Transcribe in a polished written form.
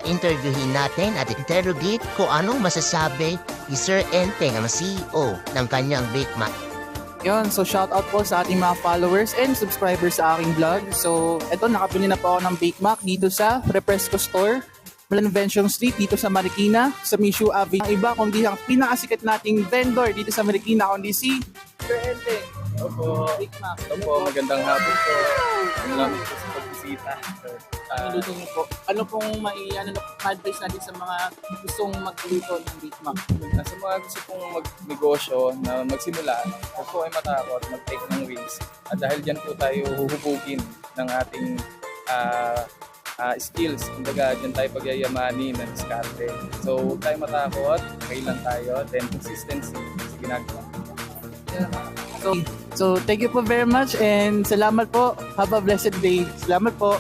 Interviewin natin at interrogate kung anong masasabi ni Sir Enteng, ang CEO ng kanyang Bake Mac. Yun, so shoutout po sa ating mga followers and subscribers sa aking vlog. So, eto, nakapili na po ako ng Bake Mac dito sa Refresco Store, Invention Street, dito sa Marikina, sa Mishu Avenue. Ang iba, kundi ang pinakasikat nating vendor dito sa Marikina, kundi si Sir Enteng. Opo. Bake Mac. Opo, magandang hapon po. Salamat po sa pagbisita. Niluto niyo po. Ano pong advice natin sa mga gustong magluto ng Bake Mac? Sa mga gusto pong magnegosyo na magsimula, huwag po ay matakot, mag-take ng risk. At dahil dyan po tayo huhubugin ng ating skills. Kumbaga, dyan tayo pagyayamanin ng diskarte. So, huwag tayo matakot, kailan tayo, then consistency sa ginagawa. So thank you po very much and salamat po. Have a blessed day. Salamat po.